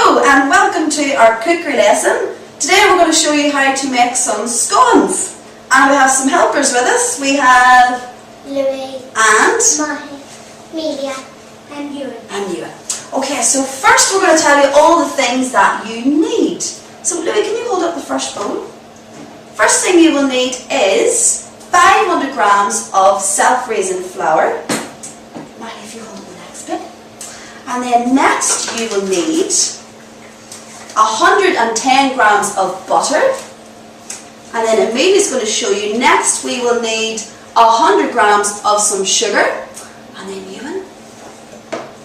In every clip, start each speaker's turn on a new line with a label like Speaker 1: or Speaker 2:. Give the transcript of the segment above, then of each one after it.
Speaker 1: Hello and welcome to our cookery lesson. Today we're going to show you how to make some scones. And we have some helpers with us. We have
Speaker 2: Louis
Speaker 1: and
Speaker 2: Mahi, Melia and Ewan.
Speaker 1: Okay, so first we're going to tell you all the things that you need. So Louis, can you hold up the first bowl? First thing you will need is 500 grams of self-raising flour. Mahi, if you hold the next bit. And then next you will need 110 grams of butter. And then Amelia's going to show you next we will need 100 grams of some sugar. And then Ewan.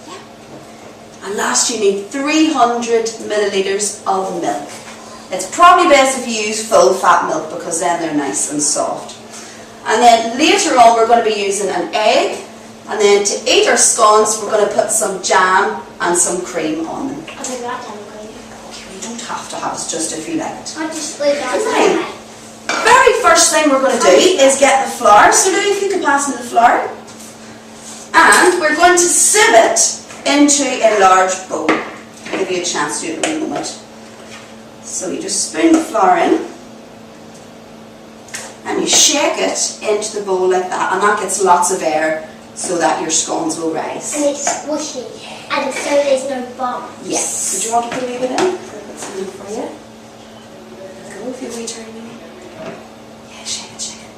Speaker 1: Yeah. And last you need 300 millilitres of milk. It's probably best if you use full fat milk because then they're nice and soft. And then later on we're going to be using an egg. And then to eat our scones we're going to put some jam and some cream on them.
Speaker 2: I think that time
Speaker 1: Okay, you don't have to have it, just if you like it.
Speaker 2: I just laid down.
Speaker 1: Right. Very first thing we're going to do is get the flour. So Louis, if you could pass me the flour. And we're going to sieve it into a large bowl. I'll give you a chance to do it in a moment. So you just spoon the flour in. And you shake it into the bowl like that. And that gets lots of air so that your scones will rise.
Speaker 2: And it's squishy. And so there's no bumps.
Speaker 1: Yes. Did you want to put a wee bit in? I'll put some in for you. Go if you wee turn. Yeah, shake it, shake it.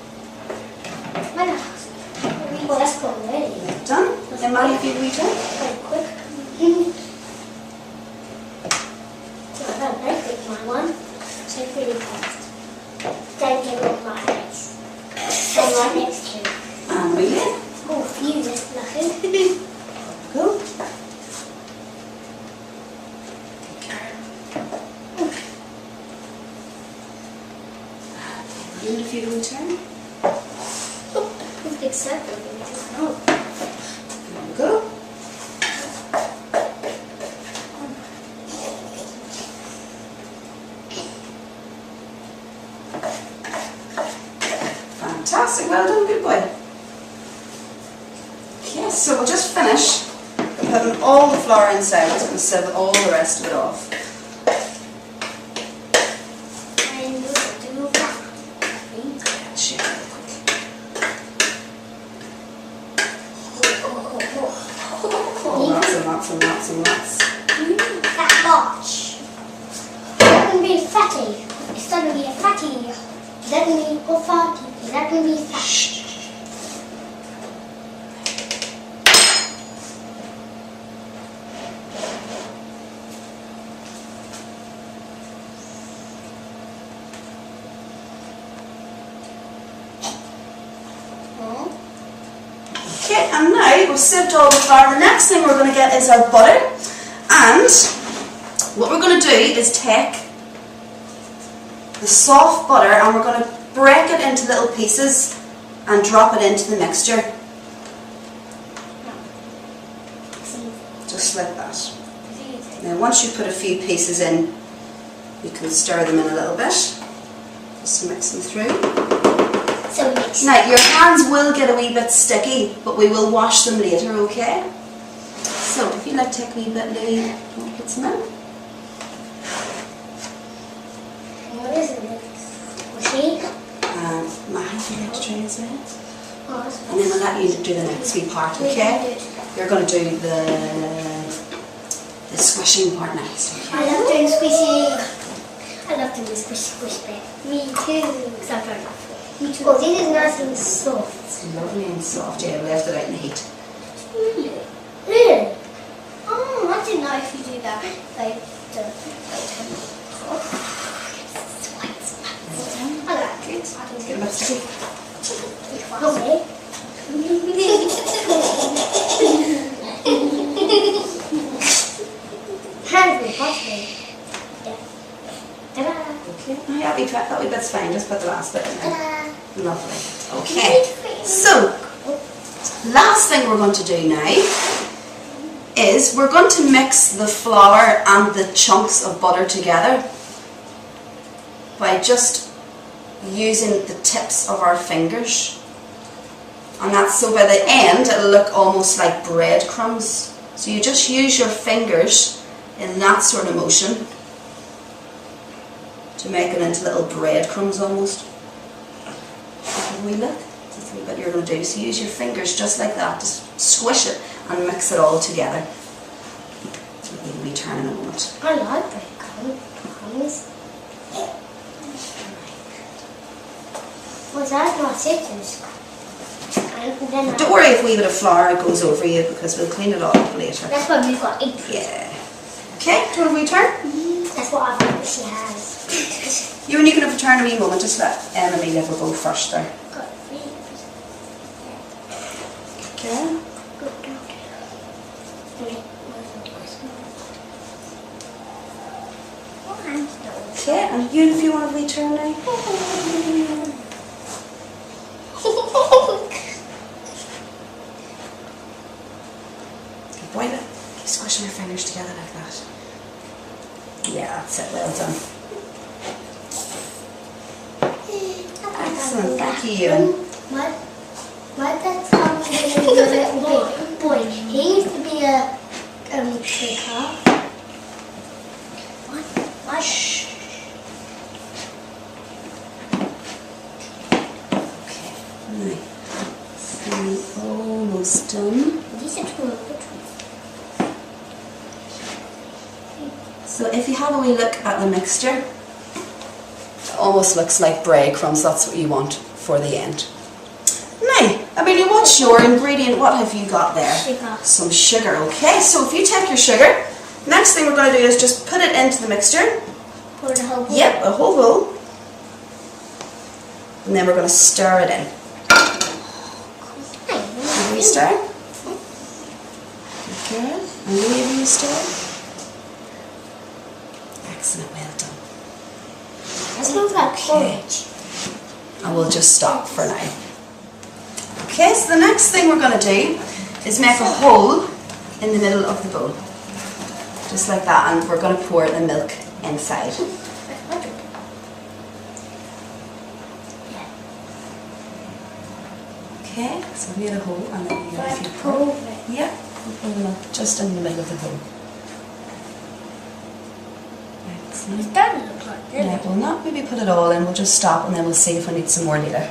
Speaker 2: Well, that's cool already.
Speaker 1: Done? Then Maddie, if you wee turn.
Speaker 2: Very quick. So I've done very quick my one. So really fast. Don't give up my eyes. And right next to it.
Speaker 1: And wee it.
Speaker 2: Oh, phew, that's nothing.
Speaker 1: Go. And if you wee turn.
Speaker 2: Oh, it's big circle. Oh.
Speaker 1: There we go. Fantastic, well done, good boy. Okay, so we'll just finish putting all the flour inside and sieve all the rest of it off.
Speaker 2: And we'll do that.
Speaker 1: Shake it quick. Oh, lots and lots and lots and lots.
Speaker 2: That much. Is that going to be fatty? It's going to be a fatty. Is that going to be fatty? Is that going to be fat?
Speaker 1: Shh. Okay, and now we've sieved all the flour. The next thing we're going to get is our butter. And what we're going to do is take the soft butter and we're going to break it into little pieces and drop it into the mixture. Just like that. Now once you put a few pieces in, you can stir them in a little bit, just to mix them through.
Speaker 2: So mix.
Speaker 1: Now your hands will get a wee bit sticky, but we will wash them later, okay? So if you'd like to take a wee bit, Louis, don't put some in.
Speaker 2: What is it? Squishy?
Speaker 1: And Mahi, if you'd like to try as well.
Speaker 2: Oh,
Speaker 1: And then I'll let you do the next wee part, okay? You're going to do the squishing part next, okay?
Speaker 2: I love doing squishy. I love doing the squish bit. Me too. Because I'm very love. Me too. Oh, this is nice and soft.
Speaker 1: It's lovely and soft. Yeah, we left it out in the heat.
Speaker 2: Really? Really? Oh, I didn't know if you do that. Like the I like it. I can
Speaker 1: Get a
Speaker 2: do
Speaker 1: bit sticky.
Speaker 2: Okay. Hand me, pass me. Yeah. Ta-da.
Speaker 1: Okay. Oh, yeah, that wee bit's fine. Just put the last bit in there.
Speaker 2: Ta-da.
Speaker 1: Lovely. Okay. So, last thing we're going to do now is we're going to mix the flour and the chunks of butter together by just using the tips of our fingers. And that's so by the end it'll look almost like breadcrumbs. So you just use your fingers in that sort of motion to make it into little breadcrumbs almost. Have a wee look. That's a wee bit you're going to do. So use your fingers just like that, just squish it and mix it all together. So we'll be turning in a moment.
Speaker 2: I like breadcrumbs. Well, that's my sister's.
Speaker 1: Don't worry if a wee bit of flour goes over you because we'll clean it all up later.
Speaker 2: That's why we've got 8.
Speaker 1: Yeah. Okay, do you want a wee turn?
Speaker 2: That's what I think she has.
Speaker 1: You and you can have a turn in a wee moment, just let Amelia go first there. Okay. Okay, and you if you want a wee turn now. Boil it. Keep squishing your fingers together like that. Yeah, that's it. Well done. Excellent. Thank you.
Speaker 2: My dad's was a little boy. He used to be a baker.
Speaker 1: Shh. Okay. Right. So almost done.
Speaker 2: These are 2.
Speaker 1: So if you have a wee look at the mixture, it almost looks like breadcrumbs. That's what you want for the end. Now, Amelia, what's your ingredient? What have you got there?
Speaker 2: Sugar.
Speaker 1: Some sugar, okay. So if you take your sugar, next thing we're going to do is just put it into the mixture.
Speaker 2: Pour the whole bowl?
Speaker 1: Yep, a whole bowl. And then we're going to stir it in. Have you stir? Okay. And you stir? Excellent, well done.
Speaker 2: That smells like porridge.
Speaker 1: And we'll just stop for now. Okay, so the next thing we're going to do is make a hole in the middle of the bowl. Just like that, and we're going to pour the milk inside. Okay, so we had a hole and then you have to pour. Yeah, pour the milk just in the middle of the bowl. Excellent.
Speaker 2: It doesn't look like this.
Speaker 1: Yeah, we'll not maybe put it all in, we'll just stop and then we'll see if we need some more later.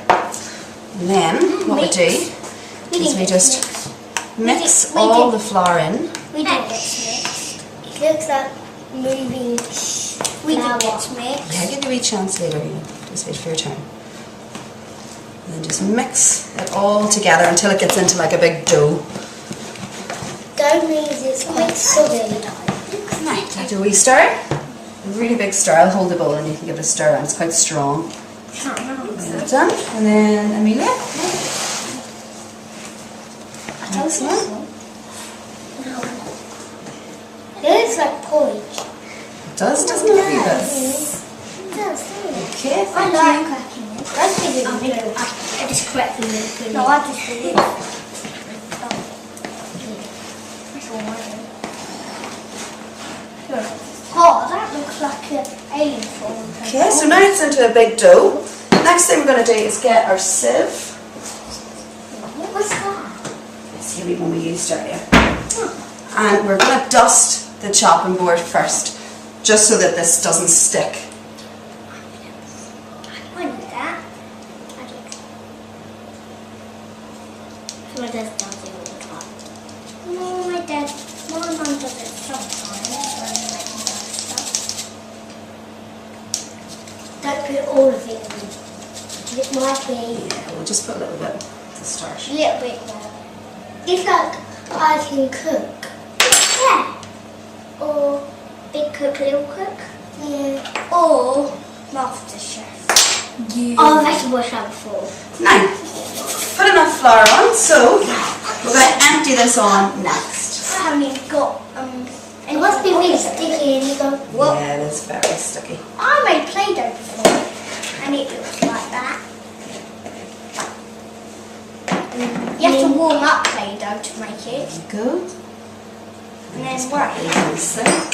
Speaker 1: And then what we do is we just mix all the flour in.
Speaker 2: We didn't get mixed. It looks like moving. We didn't get mixed.
Speaker 1: Yeah, give you a wee chance later, you know. Just wait for your turn. And then just mix it all together until it gets into like a big dough.
Speaker 2: Dough means it's quite soggy.
Speaker 1: Right, do a wee stir. A really big stir. I'll hold the bowl and you can give it a stir, and it's quite strong. Well done. And then Amelia. Excellent.
Speaker 2: It looks like porridge.
Speaker 1: It does, doesn't it? A wee bit.
Speaker 2: It does, doesn't it?
Speaker 1: Okay,
Speaker 2: I
Speaker 1: thank
Speaker 2: like
Speaker 1: you.
Speaker 2: cracking it. That's good. I just cracked the milk. No, I just did it. Oh, that looks like an alien form.
Speaker 1: Okay, so now it's into a big dough. Next thing we're going to do is get our sieve.
Speaker 2: What was that?
Speaker 1: It's the only one we used earlier. And we're going to dust the chopping board first, just so that this doesn't stick.
Speaker 2: I know that. My dad does it all the time. No, my mum does it sometimes when I'm making stuff. Don't put all of it in. It might be
Speaker 1: Yeah, we'll just put a little bit to start.
Speaker 2: a little bit more. It's like I can cook. Yeah. Or Big Cook, Little Cook. Yeah. Or MasterChef. Yeah. Oh, that's what I'm for.
Speaker 1: Now, put enough flour on, so we're going to empty this on next.
Speaker 2: I haven't got it must be really sticky and you go, what?
Speaker 1: Yeah, it is very sticky.
Speaker 2: I made Play-Doh before and it looks like that. You have to warm up Play-Doh to make it.
Speaker 1: Good.
Speaker 2: And then
Speaker 1: Just
Speaker 2: what?
Speaker 1: put it in the sink.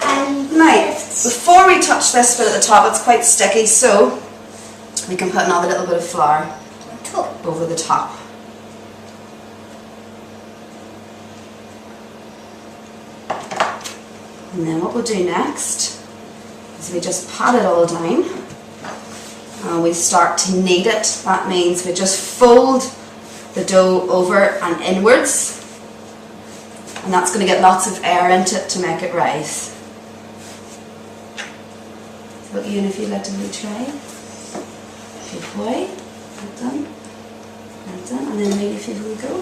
Speaker 2: And
Speaker 1: Now, before we touch this bit at the top, it's quite sticky, so we can put another little bit of flour
Speaker 2: on top.
Speaker 1: over the top. And then what we'll do next is we just pat it all down and we start to knead it. That means we just fold the dough over and inwards, and that's going to get lots of air into it to make it rise. So Ian, if you'd like to try. Good boy. Well done. Well done. And then maybe if you will go.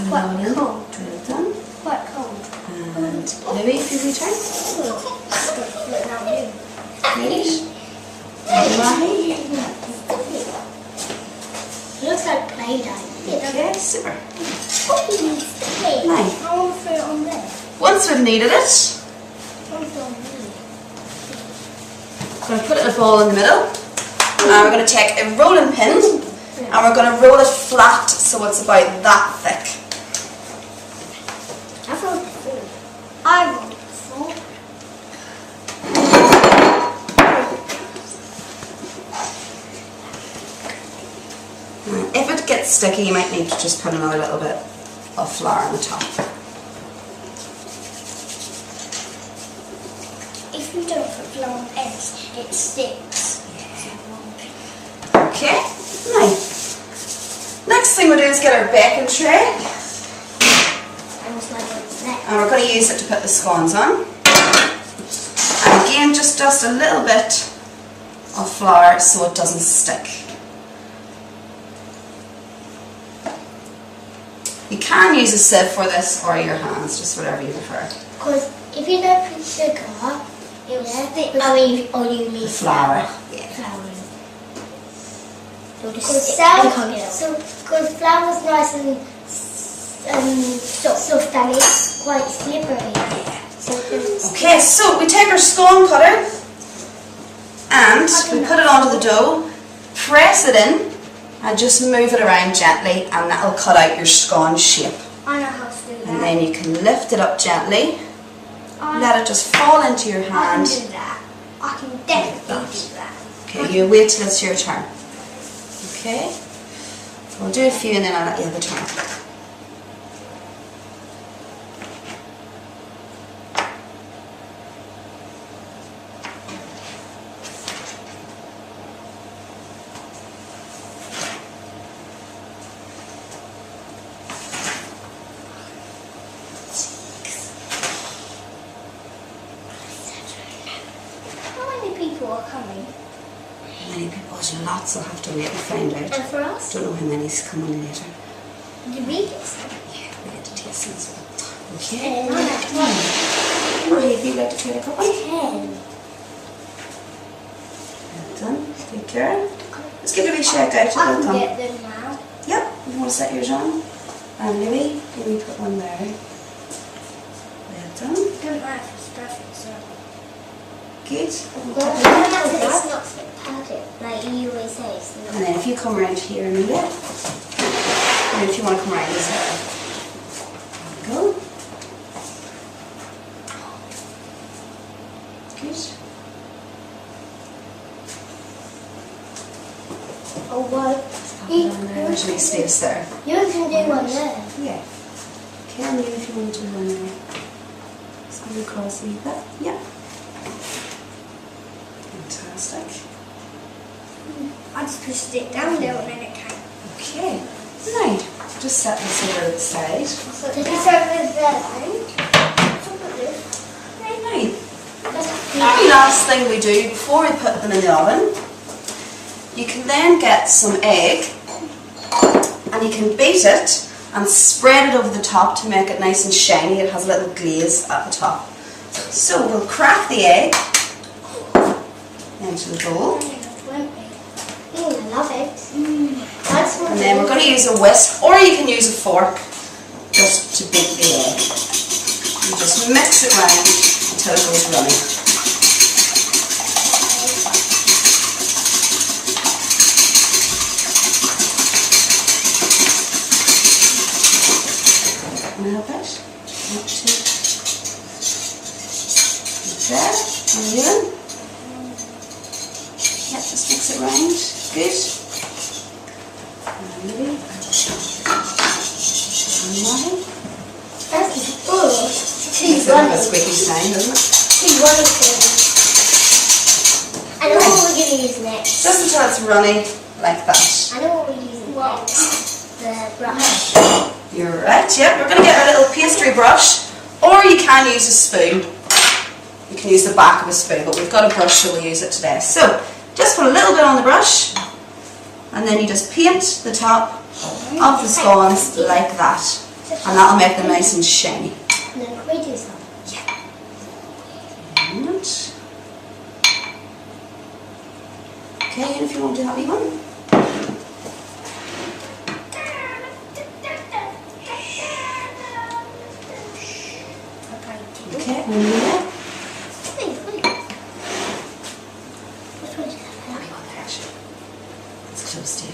Speaker 2: Quite cold.
Speaker 1: Well done.
Speaker 2: Quite cold.
Speaker 1: And maybe if you will try. Great. Mahi.
Speaker 2: Looks like Play-Doh.
Speaker 1: Okay, super.
Speaker 2: Nice.
Speaker 1: Nice.
Speaker 2: I want to put it on there.
Speaker 1: Once we've kneaded it,
Speaker 2: I want to put it on there.
Speaker 1: we're going to put it in a ball in the middle. And we're going to take a rolling pin and we're going to roll it flat so it's about that thick.
Speaker 2: I want food. I want food.
Speaker 1: If it gets sticky, you might need to just put another little bit of flour on the top.
Speaker 2: If you don't put flour on eggs, it sticks.
Speaker 1: Okay, nice. Next thing we'll do is get our baking tray. And we're going to use it to put the scones on. And again, just dust a little bit of flour so it doesn't stick. You can use a sieve for this or your hands, just whatever you prefer.
Speaker 2: Because if you don't put sugar, it will stick. I mean, or you need
Speaker 1: Flour.
Speaker 2: Yeah. Flour.
Speaker 1: Because
Speaker 2: flour is nice and soft and it's quite slippery.
Speaker 1: Okay, so we take our scone cutter and we put it onto the dough, press it in and just move it around gently and that will cut out your scone shape.
Speaker 2: I know how to do that.
Speaker 1: And then you can lift it up gently, let it just fall into your hand.
Speaker 2: I can do that. I can definitely do that.
Speaker 1: Okay, you wait till it's your turn. Okay, we'll do a few and then I'll let you have a turn.
Speaker 2: How many people are coming?
Speaker 1: Many people, there's lots, I'll have to wait and find out.
Speaker 2: And for us?
Speaker 1: Don't know how many's coming later.
Speaker 2: Do we get some?
Speaker 1: Yeah, we get to taste them as well. Okay.
Speaker 2: 10.
Speaker 1: Marie, if you'd like to try a couple.
Speaker 2: 10.
Speaker 1: Well done. Take care. Let's give it a wee shake out.
Speaker 2: I can
Speaker 1: Well
Speaker 2: get them now.
Speaker 1: Yep. You want to set yours on? And Louis, maybe put one there. Well done.
Speaker 2: Don't know if it's perfect, so.
Speaker 1: Good.
Speaker 2: It's not perfect, like you always say, it's not.
Speaker 1: And then if you come around here and Amelia, and if you want to come around this way. There we go. Good.
Speaker 2: Oh, well.
Speaker 1: There's any space there.
Speaker 2: You can do one there.
Speaker 1: Yeah. Can you if you want to do one there? Just go across a wee bit. Yeah. Fantastic.
Speaker 2: I just pushed it down there and then it came.
Speaker 1: Okay. Right. Just set this over to the side.
Speaker 2: Did you start with that thing?
Speaker 1: Right. The very last thing we do before we put them in the oven, you can then get some egg and you can beat it and spread it over the top to make it nice and shiny. It has a little glaze at the top. So we'll crack the egg into the bowl.
Speaker 2: I love it.
Speaker 1: And then we're going to use a whisk or you can use a fork just to beat the egg. You just mix it round until it goes runny. A little bit. Not too. There. And you? Yep, just mix it round. Good. And maybe. And a squeaky sound, doesn't it?
Speaker 2: He's running through. I know what we're going to use next.
Speaker 1: Just until it's runny like that.
Speaker 2: I know what we're using next. The brush.
Speaker 1: You're right, yeah. We're going to get our little pastry brush, or you can use a spoon. You can use the back of a spoon, but we've got a brush, so we'll use it today. So, just put a little bit on the brush, and then you just paint the top of the scones like that, and that'll make them nice and shiny.
Speaker 2: And then can we do some?
Speaker 1: Yeah. Okay, and if you want to have one. Okay, and then
Speaker 2: Which one is that?
Speaker 1: it's close to you.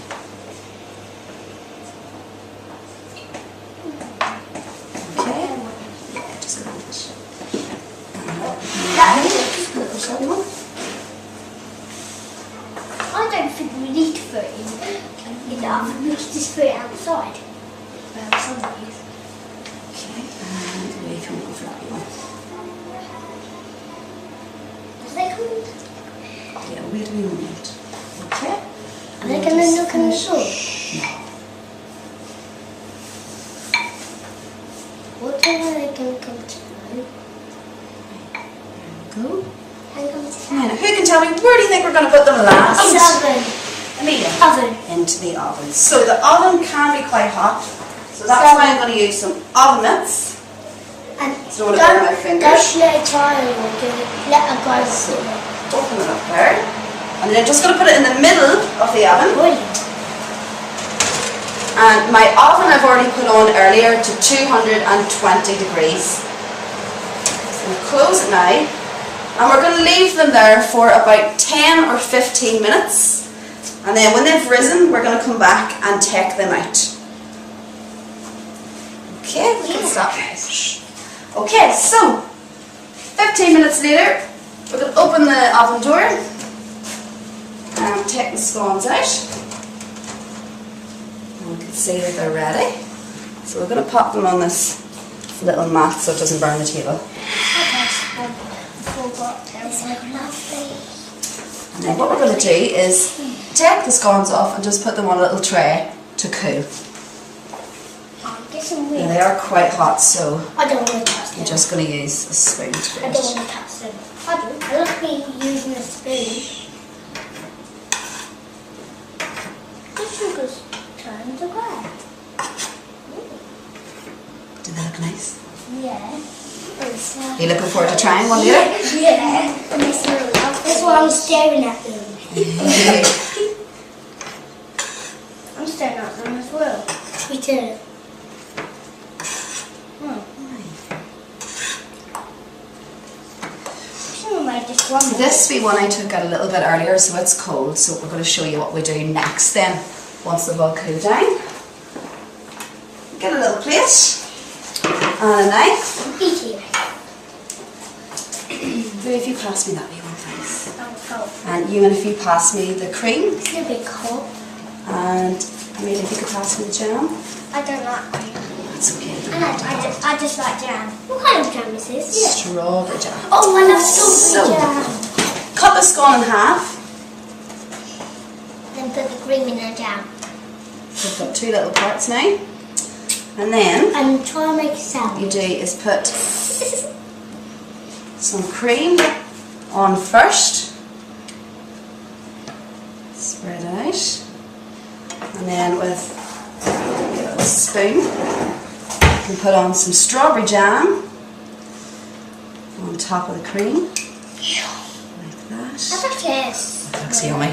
Speaker 1: Okay, just go like this.
Speaker 2: I don't think we need to put it in the oven. We can just put it outside. Well, some days.
Speaker 1: Okay, and wait if you want to go for that one.
Speaker 2: What's that called?
Speaker 1: Yeah, wait a minute. Okay.
Speaker 2: Are they going to look in the sauce?
Speaker 1: No.
Speaker 2: What time are they going to come to know?
Speaker 1: Go.
Speaker 2: Hang on a
Speaker 1: Now,
Speaker 2: second.
Speaker 1: who can tell me where do you think we're going to put them last?
Speaker 2: Oven.
Speaker 1: Amelia.
Speaker 2: Oven.
Speaker 1: Into the oven. So the oven can be quite hot. So that's why I'm going to use some oven mitts.
Speaker 2: And
Speaker 1: So I don't want to burn my fingers.
Speaker 2: Don't let it dry or let it go.
Speaker 1: Open it up there. And then I'm just going to put it in the middle of the oven.
Speaker 2: Brilliant.
Speaker 1: And my oven I've already put on earlier to 220 degrees. So we'll close it now. And we're going to leave them there for about 10 or 15 minutes. And then when they've risen, we're going to come back and take them out. Okay, we can stop. Okay, so 15 minutes later, we're going to open the oven door and take the scones out. And we can see that they're ready. So we're going to pop them on this little mat so it doesn't burn the table. And then what we're going to do is take the scones off and just put them on a little tray to cool. Now they are quite hot, so
Speaker 2: I don't want to touch them.
Speaker 1: you're just going to use a spoon to do
Speaker 2: I don't want to touch them. I like me using a spoon. The sugar's turned to grey.
Speaker 1: Do they look nice?
Speaker 2: Yeah.
Speaker 1: Are you looking forward to trying one later?
Speaker 2: Yeah. And they smell lovely. That's why I'm staring at them. I'm staring at them as well. Me too.
Speaker 1: This sweet one I took out a little bit earlier, so it's cold, so we're going to show you what we do next then, once they've all cooled down. Get a little plate and a knife. If you pass me that wee one, thanks. And Ewan, if you pass me the cream.
Speaker 2: It's a bit cold.
Speaker 1: And Amelia, if you could pass me the jam.
Speaker 2: I don't like cream.
Speaker 1: That's okay.
Speaker 2: I just like jam. What kind of jam is this?
Speaker 1: Strawberry jam.
Speaker 2: Oh, I love strawberry jam.
Speaker 1: Cut the scone in half.
Speaker 2: Then put the cream in the jam.
Speaker 1: We've got two little parts now. And then
Speaker 2: And try and make a sound.
Speaker 1: you do is put some cream on first. Spread out. And then with a spoon, you can put on some strawberry jam on top of the cream. Like that.
Speaker 2: How about this?
Speaker 1: That looks yummy.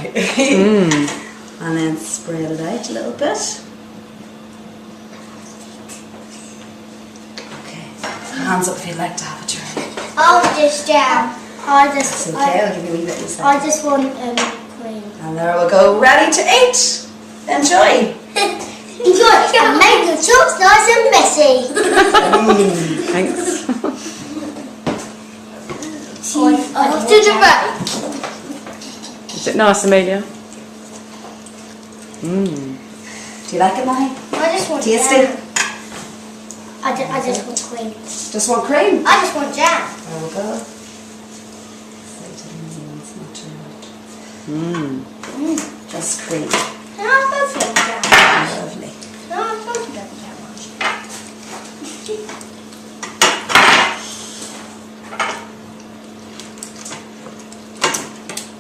Speaker 1: And then spread it out a little bit. Okay. Hands up if you'd like to have a try.
Speaker 2: I'll just jam.
Speaker 1: It's okay, I'll give you a wee bit instead.
Speaker 2: I just want cream.
Speaker 1: And there we go, ready to eat. Enjoy.
Speaker 2: Enjoy and make the chops nice and messy.
Speaker 3: Thanks.
Speaker 2: Off to the right.
Speaker 3: Is it nice, Amelia?
Speaker 1: Do you like it, Mahi?
Speaker 2: I just want
Speaker 1: Tasty?
Speaker 2: jam. I I just want cream.
Speaker 1: Just want cream?
Speaker 2: I just want jam.
Speaker 1: There we go. Just cream.
Speaker 2: Can I have both of them jam?
Speaker 1: Lovely.
Speaker 2: Can I have both of them jam?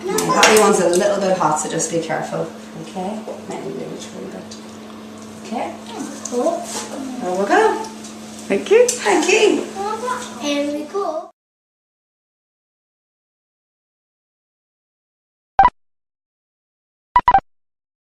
Speaker 1: The honey one's a little bit hot, so just be careful. Okay? Maybe a little bit. Okay?
Speaker 2: Cool.
Speaker 1: There we go.
Speaker 3: Thank you.
Speaker 1: Thank you.
Speaker 2: Here we go.